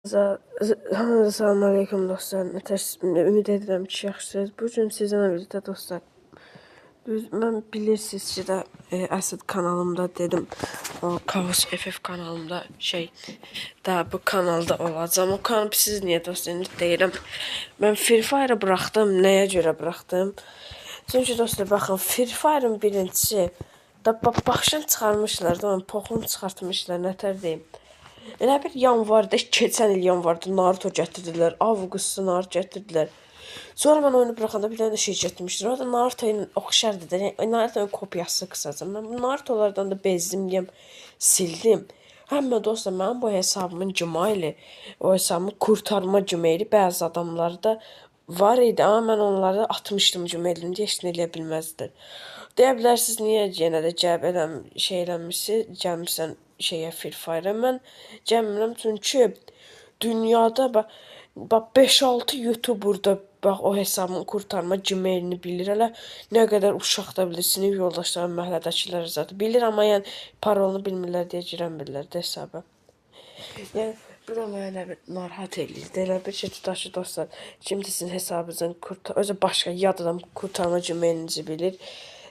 Salam aleyküm dostlar. Ümid edirəm ki, yaxşısınız. Bu gün sizinlə birlikdə dostlar. Mən bilirsiniz ki də əsl kanalımda dedim. O Kaos FF kanalımda daha bu kanalda olacağım. O kanal siz niyə dostlar deyirəm. Mən Free Fire bıraxdım. Nəyə görə bıraxdım? Çünki dostlar baxın Free Fire'ın birincisi da başını çıxarmışlar da, poxunu çıxartmışlar, nətər deyim. Elə bir yanvarda, keçən il yanvarda Naruto gətirdilər, avqustda Naruto gətirdilər. Sonra mən oyunu bıraxanda bir dənə gətirmişdilər. O da Naruto-nun oxşardı da, Naruto-nun kopyası qısaca. Mən bu Narutolardan da bezdim, sildim. Həmmə dostlar, mənim bu hesabımın Gmaili, o hesabımın kurtarma Gmaili bəzi adamlarda var idi, amma mən onları atmışdım Gmailini, heç nə eləyə bilməzdilər. Deyə bilərsiniz, niyə yenə də gəlmirsən Free Fire-a. Mən gəlmirəm, çünki dünyada bax 5-6 YouTuber'da bax o hesabın kurtarma Gmailini bilir. Hələ nə qədər uşaq da bilir, sinif yoldaşlarım, məhəllədəkilər zaten bilir, amma yəni parolunu bilmirlər deyə girənmirlər də hesaba. Yəni bu da mənə elə bir narahat eləyirdi. Elə bir şey tutaq ki, dostlar, kimsə sizin hesabınızın özü başqa yad adam kurtarma Gmailinizi bilir.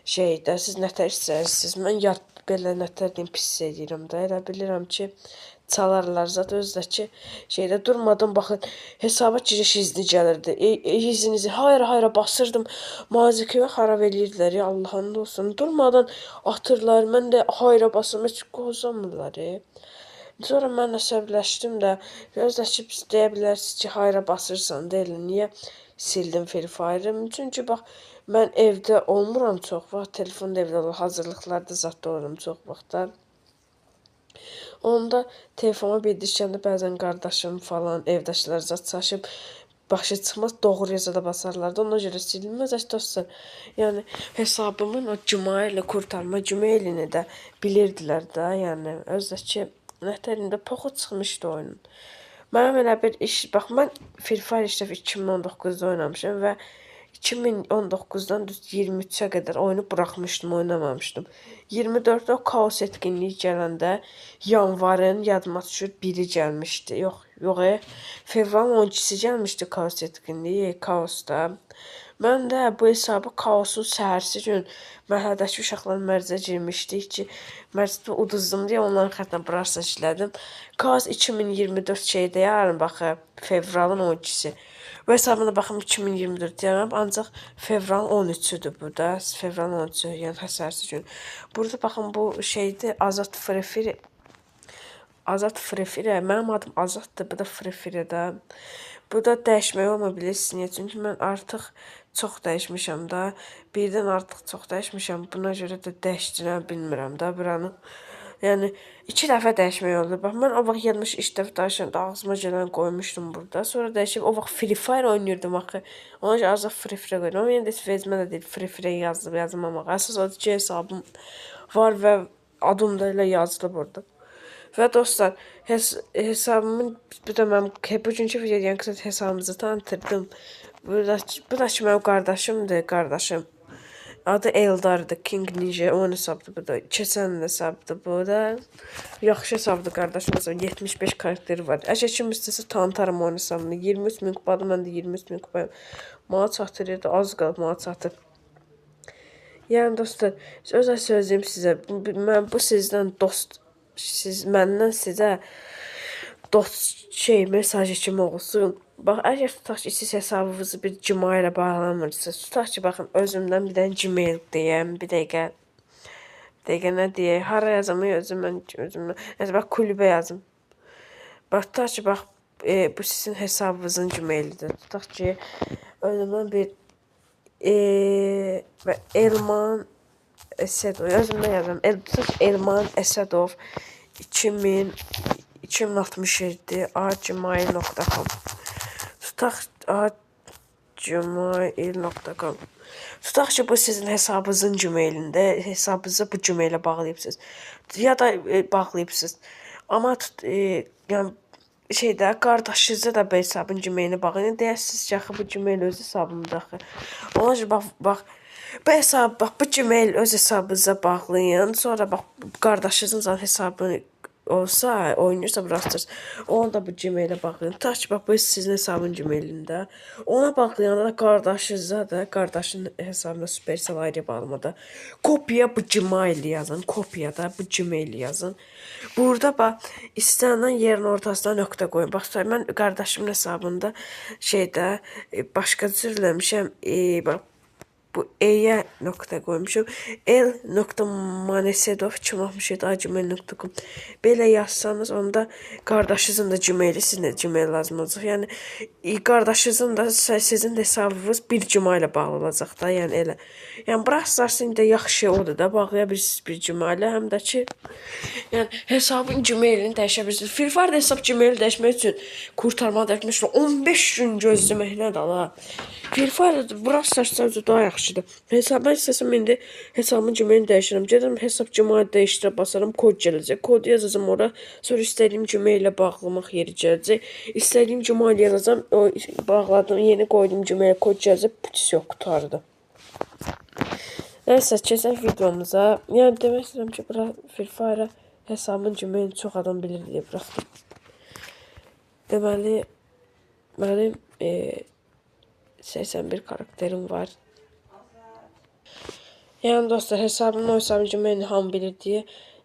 Siz nətər istəyirsiniz? Mən yad belə nətər deyim, pis edirəm də. Elə bilirəm ki, çalarlar zaten özdəki durmadan baxın, hesaba giriş izni gəlirdi. İzninizi hayra basırdım. Mazikəyə xarab eləyirdilər ya, Allah'ın olsun. Durmadan atırlar. Mən də hayra basırım, heç qozamırlar. Sonra mən əsəbləşdim də, özdəki pis deyə bilərsiniz ki, hayra basırsan da elə niyə sildim Free Fire-ı? Çünki bax, mən evdə olmuram çox vaxt, telefonda evdə olur, hazırlıqlarda zat olurum çox vaxtlar. Onda telefona bildirişəndə bəzən qardaşım falan, evdəkilər zat çaşıb, başı çıxmaz, doğru yazıda basarlardı. Ona görə silinməz dostlar. Yəni hesabımın o Gmail kurtarma Gmailini də bilirdilər də, yəni özdəki nətərində poxu çıxmışdı oyunun. Mənim elə bir iş, bax mən Free Fire 2019-da oynamışam və 2019-dan 23-ə qədər oyunu buraxmışdım, oynamamışdım. 24-də o Kaos etkinliyi gələndə yanvarın yadıma düşür biri gəlmişdi. Yox, fevralın 12-si gəlmişdi Kaos etkinliyi, Kaosda. Mən də bu hesabı Kaosun səhərsi gün məhəllədəki uşaqlar mərzə girmişdik ki, mərzdə uduzdum deyə onların xətrinə burası işlədim. Kaos 2024 şeydə yarın baxı, fevralın 12-si. Bu hesabına baxım 2024 deyərəm, ancaq fevralın 13-üdür bu da. Fevralın 13-ü, yəni həsərsi gün. Burada baxın bu şeydir, Azad Free. Azad Free. Mənim adım Azaddır, bu da Free də. Bu da dəyişmək olma bilirsiniz, çünki mən artıq çox dəyişmişəm da. Birdən artıq çox dəyişmişəm, buna görə də dəyişdirə bilmirəm da buranı. Yəni 2 dəfə dəyişmək oldu. Bax mən o vaxt 73 dəfə dəyişəndə ağzıma gələn qoymuşdum burada. Sonra dəyişib o vaxt Free Fire oynayırdım axı. Ona görə Azad Free qoydum. Amma yenə də vezmə də deyil, Free yazmamaq. Əsas odur ki, hesabım var və adım da elə yazılıb orada. Və dostlar, hesabımın bu da mən bugünkü videoda yəni qısa hesabımızı tanıtırdım. Bu da ki mənim qardaşım. Adı Eldar'dır, King Ninja, onun hesabıdır bu da. Keçən hesabıdır bu da. Yaxşı hesabıdır qardaşım, 75 karakteri var. Əgər kim istəsə tanıtarım onun hesabını. 23.000 kupadır, mən də 23.000 kupayım. Mənə çatdırırdı, az qalıb mənə çatır. Yəni dostlar, özə sözləyim sizə, mən bu sizdən dost, məndən sizə dost mesajı kimi olsun. Bax, əgər tutaq ki, siz hesabınızı bir Gmail ilə bağlamırsınız, tutaq ki, baxın, özümdən bir dənə Gmail deyəm, bir dəqiqə nə deyək, hara yazım, özümdən, bax, kulübə yazım. Bax, tutaq ki, bax, bu sizin hesabınızın Gmailidir. Tutaq ki, özümdən bir Elman Əsədov, özümdən yazım, Elman Əsədov 2067 gmail.com gmail.com. Tutaq ki, bu sizin hesabınızın Gmailində, hesabınızı bu Gmailə bağlayıbsınız. Ya da bağlayıbsınız. Amma yəni qardaşınıza da bu hesabın Gmailini bağlayın. Deyəsiniz ki, axı bu Gmail öz hesabımdır axı. Ona görə bax, bu Gmail öz hesabınıza bağlayın. Sonra bax, qardaşınızın hesabını olsa, oynayırsa Brasters, ona da bu Gmail-ə bağlayın. Ta ki, bax, bu sizin hesabın Gmail-ində. Ona bağlayanda da qardaşınıza da, qardaşın hesabına Supercell ayrı bağlamada kopya bu Gmail yazın. Kopya da bu Gmail yazın. Burada bax, istənilən yerin ortasına nöqtə qoyun. Bax, mən qardaşımın hesabında şeydə başqa cür eləmişəm. Bax, bu E-yə nöqtə qoymuşum. l.manesedov267@gmail.com Belə yazsanız, onda qardaşınızın da Gmail-i, sizin də Gmail lazım olacaq. Yəni, qardaşınızın da sizin hesabınız bir Gmail-ə bağlı olacaq da, yəni elə. Yəni, Brastarsın da yaxşı odur da, bağlaya bilirsiniz bir Gmail-ə, həm də ki, yəni, hesabın Gmail-ini dəyişə bilirsiniz. Free Fire hesab Gmail-i dəyişmək üçün kurtarma dəyişmək üçün 15 gün gözləmək nədir ala? Free Fire Brastars'dan daha yaxşıdır. Hesabı istəsəm indi hesabımın Gmail-ini dəyişirəm. Gedirəm hesab Gmail dəyişdirə basarım, kod gələcək. Kod yazacağım ora. Sonra istədiyim Gmail-ilə bağlamaq yeri gələcək. İstədiyim Gmail yazacağım. O bağladım, yeni qoydum Gmail kod gələcək. Все, qurtardı. Nəysə, keçək videomuza. Yəni demək istəyirəm ki, Free Fire hesabımın Gmail-ini çox adam bilir deyə buraxdım. Deməli, mənim 81 karakterim var. Yəni dostlar, hesabımın o hesabın Gmail-ini hamı bilir deyə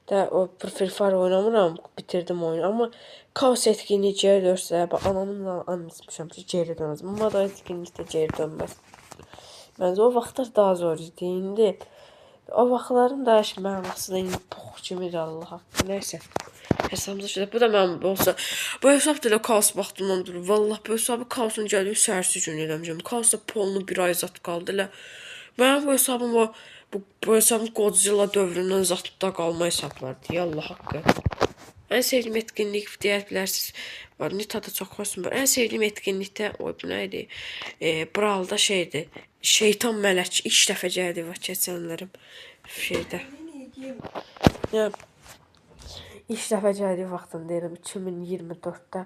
də o Free Fire oynamıram, bitirdim oyunu. Amma Kaos etkinliyi geri dönsə, anamın anmışam ki, geri dönəcəm. Amma da etkinlikdə geri dönməz. Məncə o vaxtlar daha zor idi. İndi o vaxtların da mənasında indi pox kimidir Allah haqqı. Nəysə. Hesabımıza şöyle. Bu da mənim olsa. Bu hesab da elə Kaos vaxtından durur. Vallah bu hesabı Kaosun gəldiyi səhərsi gün eləmişəm. Kaosda polunu bir ay zat qaldı elə. Mənim bu hesabım bu hesabım Godzilla dövründən zatda qalma hesablardır. Allah haqqı. Ən sevdiyim etkinlik deyə bilərsiniz. Var, Nita'da çox xoşum var. Ən sevdiyim etkinlikdə, oy bu nə idi? Brawl'da şeydi. Şeytan mələk ilk dəfə gəldi və keçənlərim şeydə. Yəni İlk dəfə gəldiyi vaxtını deyirəm, 2024-də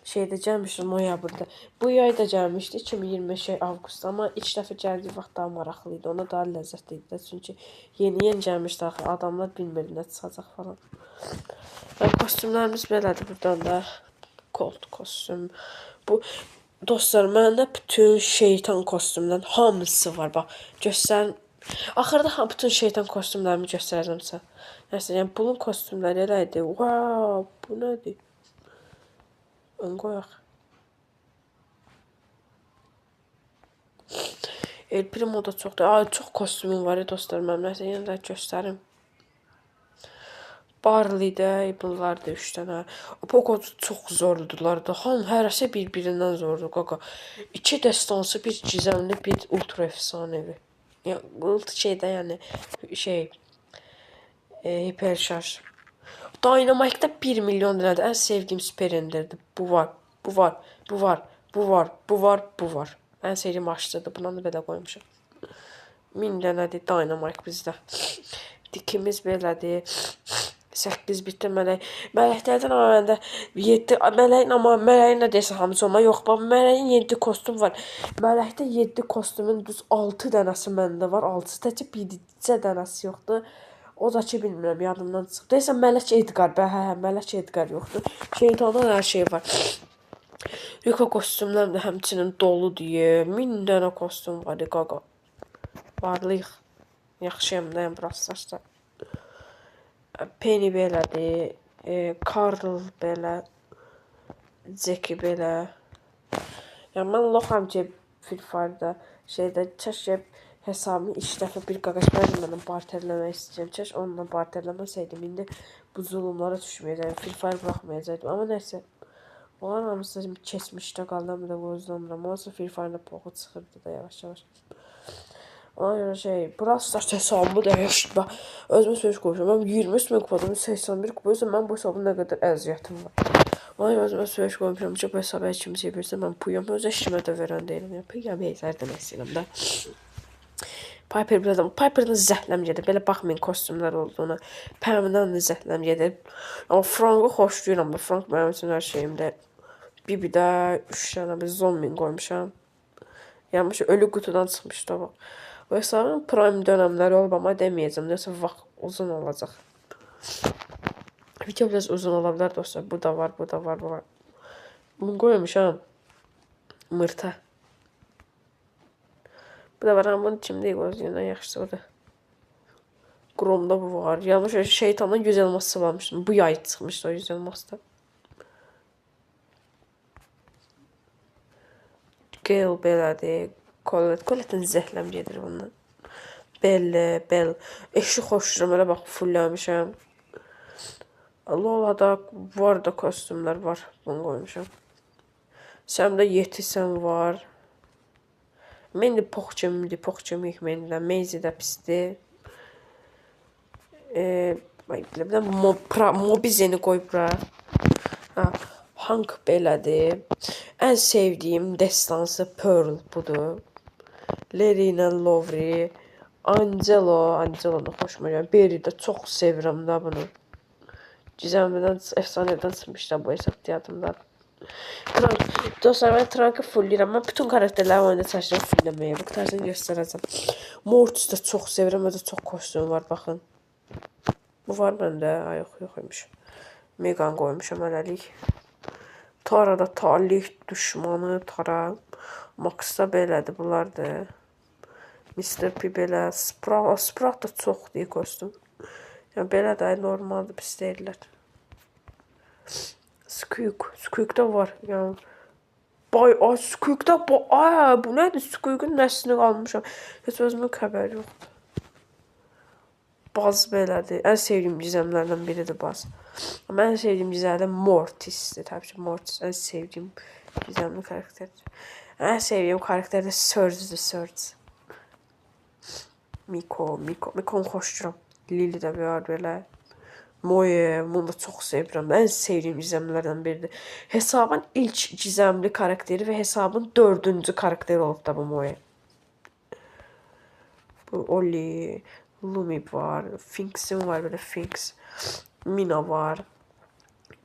şeydə gəlmişdi, noyabrda. Bu yay da gəlmişdi, 2025 avqustda, amma ilk dəfə gəldiyi vaxt daha maraqlı idi, ona daha ləzzətli idi. Çünki yeni gəlmişdi axı, adamlar bilmirdi nə çıxacaq falan. Kostyumlarımız belədir buradan da. Colt kostyum. Bu dostlar, məndə bütün şeytan kostyumdan hamısı var, bax, göstərin. Axırda bütün şeytan kostyumlarımı göstərəcəmsə. Nəysə, yəni bunun kostyumları elə idi. Wow, bu nədir? Ön qoyaq. El Primo da çoxdur. Çox kostyumum var dostlar mənim. Nəysə, yenə də göstərim. Barley'də bunlar da 3 dənə. Poco çox zordular da. Hərəsi bir-birindən zordur qaqa. 2 destansı, bir gizemli, bir ultra efsanevi. Yəni bu şeydə yəni hiper şarj. Dynamite'da 1 milyon liradır. Ən sevdiyim Super Ender'dir. Bu var, bu var, bu var, bu var, bu var, bu var. Ən sevdiyim aşçıdır. Buna da belə qoymuşam. 1000 dənədir Dynamite bizdə. Dikimiz belədir. 8 bitdi mələk. Mələklərdən amma məndə 7 mələyin, amma mələyin nə desə hamısı olma. Yox, bax mələyin 7 kostum var. Mələkdə 7 kostumun düz 6 dənəsi məndə var. 6-sı təkcə bircə dənəsi yoxdur. O da ki bilmirəm, yadımdan çıxdı. Deyəsən Mələk Edgar, Mələk Edgar yoxdur. Şeytandan hər şey var. Rico kostumlarım da həmçinin dolu deyə. 1000 dənə kostum var qaqa. Varlıyıq. Yaxşıyam da, Brastarsda. Penny belədir. Carl belə. Jackie belə. Yəni mən loxam ki Free Fire'da şeydə çəşib hesabımı 2 dəfə bir qaqaşlarla barterləmək istəyirəm. Çəş onunla barterləməsəydim indi bu zulumlara düşməyəcəkdim. Free Fire buraxmayacaqdım. Amma nəsə. Onlar hamısı keçmişdə qaldım da gözləmirəm. Olsa Free Fire'da poxu çıxırdı da yavaş-yavaş. Ona görə Brawl Stars hesabımı dəyişdim. Özümə söz qoymuşam. Mən 20 min kupadım, 81 kupaysa mən bu hesabın nə qədər əziyyətim var. Ona görə özümə söz qoymuşam ki, bu hesabı heç kimsə bilirsə, mən puyam. Öz eşimə də verən deyiləm. Yəni, puyam heyzər demək istəyirəm də. Piper'dan zəhləm gedir. Belə baxmayın kostyumlar olduğuna. Pam'dan da zəhləm gedir. Amma Frank'ı xoşlayıram. Frank mənim üçün hər şeyimdə. Bibidə 3 dənə bir zombin qoymuşam. Yəni, ölü qutudan çıxmışdı o. O hesabın prime dönəmləri olub, amma deməyəcəm. Nəsə vaxt uzun olacaq. Video biraz uzun ola bilər dostlar. Bu da var, bu da var, bu var. Bunu qoymuşam. Mırta. Bu da var, amma bunun içində qoyuyorlar, yaxşısı odur. Chrome-da bu var. Yanlış şeytanın yüz elması varmış. Bu yay çıxmışdı o yüz elması da. Gale belədir. Colette'in zəhləm gedir bundan. Bell. Eşi xoşduram, elə bax fulləmişəm. Lola'da var da kostümlər var. Bunu qoymuşam. Səmdə Yetisən var. Mendi Poxçemik mendidən. Meyzi də pisdir. Mobizeni qoy bura. Hank belədir. Ən sevdiyim destansı Pearl budur. Lerina Lowry. Angelo da xoşuma gəlir. Berry də çox sevirəm də bunu. Gizemli'den, efsaneden çıxmışlar bu hesab yadımda. Dostlar, ben Trank'ı fullləyirəm. Mən bütün karakterləri oyunda çalışıram fullləməyə. Bu tarzını göstərəcəm. Mortis də çox sevirəm. Məndə çox kostüm var, baxın. Bu var məndə. Yox. Megan qoymuşam hələlik. Tara da talih düşmanı. Tara. Max da belədir, bunlardır. Mr. P belə. Sprout da çoxdur kostüm. Yəni belə də normaldır, pis deyirlər. Squeak da var. Yəni Squeak da bu nədir? Squeak'ın nəslini qalmışam. Heç özümün xəbəri yoxdur. Baz belədir. Ən sevdiyim gizemlərdən biridir Baz. Amma ən sevdiyim gizemlərdən Mortis'dir. Təbii ki, Mortis ən sevdiyim gizemli karakterdir. Ən sevdiyim karakter də Surge. Miko'nu xoşduram. Lili də var belə. Moe, bunu da çox sevirəm. Ən sevdiyim gizemlərdən biridir. Hesabın ilk gizemli karakteri və hesabın 4-cü karakteri olub da bu Moe. Bu Oli, Lumi var, Finks'in var belə Finks. Mina var.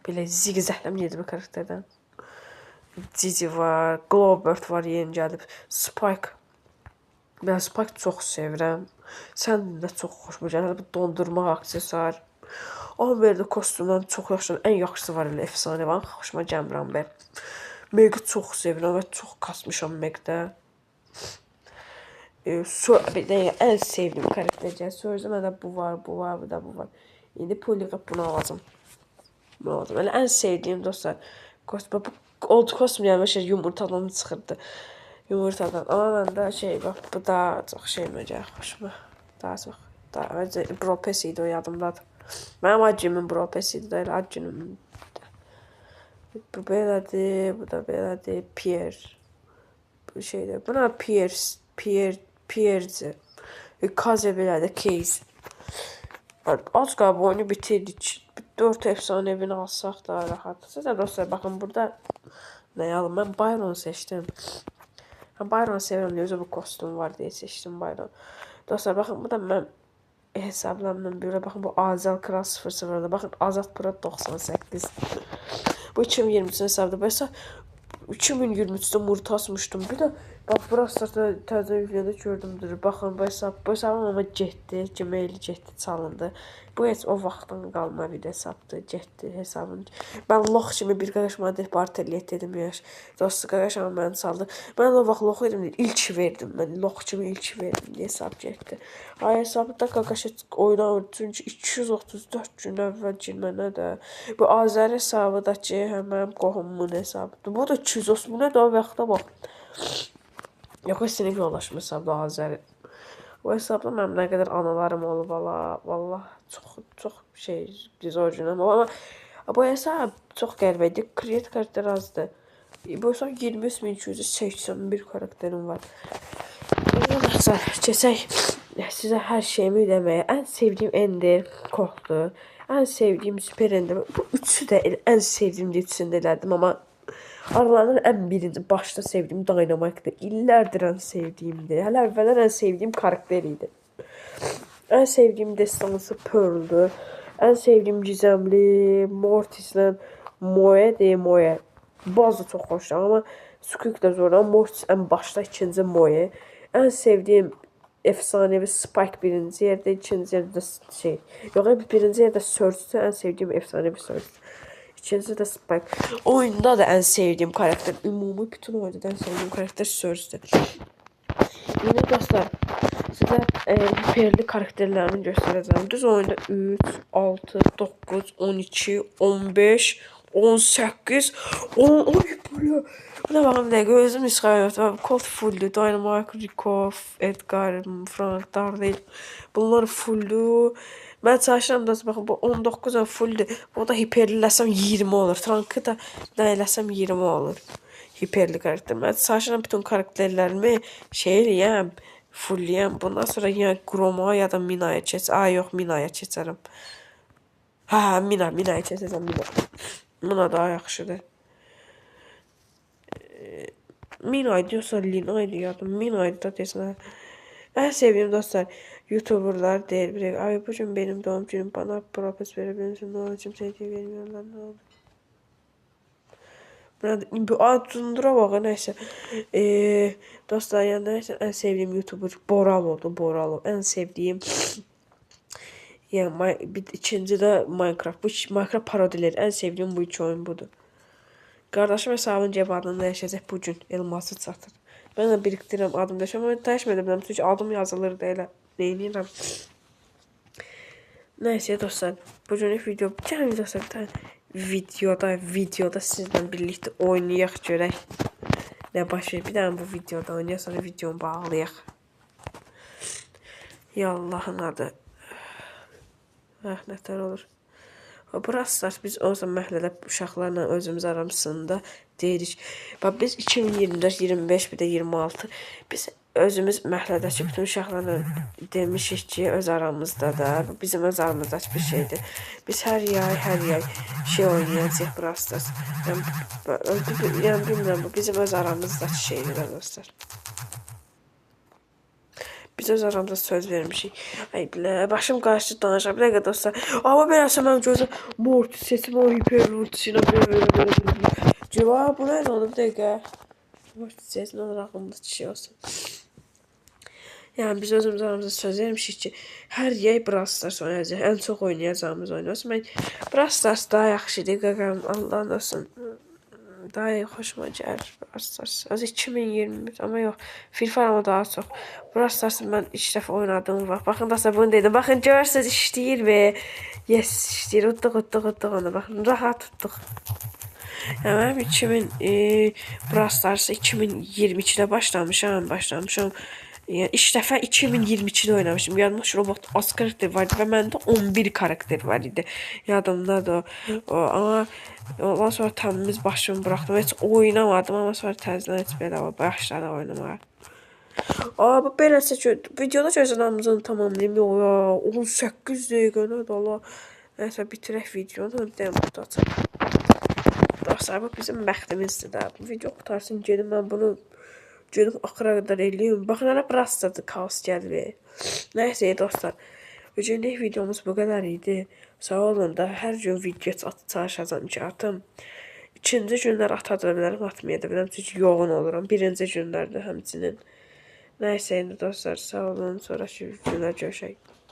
Belə zigzəhləm yedi bir karakterdən. Cici var, Glowbird var, yeni gəlib. Spike. Ben Spike çox sevirəm. Sən də çox xoşuma gəlir. Bu dondurma aksesuar. Amber də kostümdən çox yaxşı. Ən yaxşısı var elə efsane var. Xoşuma gəlmir Amber. Meg'i çox sevirəm və çox kasmışam Meg'də. Ən sevdiyim karakter gəlir. Sözdə məndə bu var. İndi Polygraph bunu alacağım. Elə ən sevdiyim dostlar kostüm. Bu old kostüm yəni yumurtadan çıxırdı. Yumurtadan. Ama məndə bax bu da çox şeyimə gəlir xoşuma. Daha çox. Bropes idi o yadımdadır. Mənim acımın Bropes idi də elə acımın. Bu belədir, bu da belədir. Pierre. Bu şeydir. Buna Pierre'dir. Kaze belədir. Case. Az qalıb oyunu bitirdik. 4 efsanevini alsaq da rahat. Sizə dostlar baxın burada nə alım? Mən Byron seçdim. Byron sevirəm deyə özü bu kostüm var deyə seçdim Byron. Dostlar baxın bu da mən hesablarımdan biri. Baxın bu Azel Kral 00'da. Baxın Azad Pro 98. Bu 2023 hesabda. Bu hesab 2023'də Murta asmışdım. Bir də bax burası da təzə videoda gördümdür. Baxın bu hesabım amma getdi. Gmail getdi, çalındı. Bu heç o vaxtdan qalma bir hesabdır. Getdi hesabım. Mən lox kimi bir qardaş mənə depart eləyət dedim yaş. Dostu qardaş amma məni saldı. Mən o vaxt lox edim, ilk verdim. Mən lox kimi ilk verdim deyə hesab getdi. Ay hesabda qardaş oynamır. Çünki 234 gün əvvəl girmənə də. Bu Azər hesabıdakı həmən qohumumun hesabıdır. Bu da 230 bu nə də o vaxta bax. Yox, sinif yoldaşım hesabda Azəri. O hesabda mənim nə qədər analarım olub, vallah çox biz orijinal. Amma bu hesab çox qəribə idi. Create karakter azdır. Bu hesab 23.281 karakterim var. Dostlar, keçək sizə hər şeyimi deməyə. Ən sevdiyim Ender Korkdur. Ən sevdiyim Super Ender. Bu üçü də ən sevdiyim üçündə elədim, amma aralarından ən birinci başda sevdiyim Dynamite-dir. İllərdir ən sevdiyimdir. Hələ əvvəllər ən sevdiyim karakter idi. Ən sevdiyim destansı Pearl'dur. Ən sevdiyim gizemli Mortis'lə Moe. Bazı çox xoşdur, amma Squeak da zor. Mortis ən başda, ikinci Moe. Ən sevdiyim efsanevi Spike birinci yerdə, ikinci yerdə şey. Yox, birinci yerdə Surge, ən sevdiyim efsanevi Surge. İkinci də Spike. Oyunda da ən sevdiyim karakter, ümumi bütün oyunda ən sevdiyim karakter Surge'dir. Yine dostlar, sizə hiperli karakterlərini göstərəcəm. Düz oyunda 3, 6, 9, 12, 15, 18, 10 hiperli. Buna baxın, bir dəqiqə, özüm isxayət var. Colt fulldur, Dynamite, Rikov, Edgar, Frank, Darnell. Bunlar fulldur. Mən çalışıram da, baxın, bu 19 fulldur. O da hiperliləsəm 20 olur. Trankı da nə eləsəm 20 olur. Hiperli karakter. Mən çalışıram bütün karakterlərimi şey eləyəm, fullləyəm. Bundan sonra ya Groma ya da Mina'ya keçəcəm. Yox, Mina'ya keçərəm. Mina'ya keçəcəm, Mina. Mina daha yaxşıdır. Mina'ydı yoxsa Lina'ydı yadım. Mina'ydı da desinə. Ən sevdiyim dostlar, YouTuberlar deyir. Ay, bu gün benim doğum günüm, bana propos verebilirsin. Ne olur, kimseye vermiyorlar, ne olur. Bu adundura bakın, neyse. Dostlar, yani neyse, en sevdiğim YouTuber Boralo'du. Boralo. En sevdiğim yani ikinci de Minecraft. Bu Minecraft parodileri. En sevdiğim bu iki oyun budur. Kardeşim hesabın cevabında yaşayacak bugün. Elması çatır. Ben de biriktirirəm adım yaşam. Ama təşmə edə biləm. Çünki adım yazılır da elə. Neyniyirəm. Neyse dostlar. Bugünlük video. Gəlin dostlar. Videoda sizlə birlikte oynayaq, görək nə baş verir. Bir dənə bu videoda oynayaq, sonra videonu bağlayaq. Ya Allah'ın adı. Nətər olur. Burası biz o zaman məhəllədə uşaqlarla özümüz aramızda deyirik. Bax, biz 2024, 25, bir də 26. Biz özümüz məhəllədəki bütün uşaqlarla demişik ki, öz aramızda da, bizim öz aramızdakı bir şeydir. Biz hər yay şey oynayacaq burası. Yəni bilmirəm, bu bizim öz aramızdakı şeydir dostlar. Biz öz aramızda söz vermişik. Ay bilə, başım qarşı danışam. Bir dəqiqə dostlar. Amma beləsə mən gözüm Mortis seçim, o hiper ultisiylə belə. Cevab bu nədir onu bir dəqiqə. Mortis seçim, onun ağlımda şey olsun. Yəni biz özümüz aramızda söz vermişik ki, hər yay Brawl Stars oynayacaq. Ən çox oynayacağımız oynayacaq. Mən Brawl Stars daha yaxşıdır, qaqam. Allah'ın olsun. Daha hoşuma gəlir Brawl Stars. Az 2021 ama yox. Free Fire ama daha çox. Brawl Stars'ı mən 3 dəfə oynadığım vaxt. Baxın da bunu dedim. Baxın görürsünüz işləyir və yes işləyir. Utduq onu. Baxın rahat tutduq. Yəni mənim Brawl Stars'ı 2022'də başlamışam. Yəni ilk dəfə 2022'də oynamışım. Yadımda robot az karakter vardı və məndə 11 karakter var idi. Yadımdadır o. Amma ondan sonra təmiz başımı bıraxdım. Heç oynamadım, amma sonra təzədən heç belə başladı oynamağa. Bu beləsə ki, videoda gözlənimizin tamamlayayım. 18 dəqiqə nədir Allah. Nəysə bitirək videonu. Bir dənə burada açaq. Dostlar, bu bizim bəxtimizdir də. Bu video qutarsın, gedim mən bunu axıra qədər eləyim. Baxın, hələ burası kaos gəlir. Nəysə dostlar, bugünlük videomuz bu qədər idi. Sağ olun da, hər gün video çalışacağım ki, atım. İkinci günlər ata bilərəm, atmaya da biləm. Çünki yoğun olurum. Birinci günlərdə həmçinin. Nəysə indi dostlar, sağ olun. Sonraki günlər görüşək.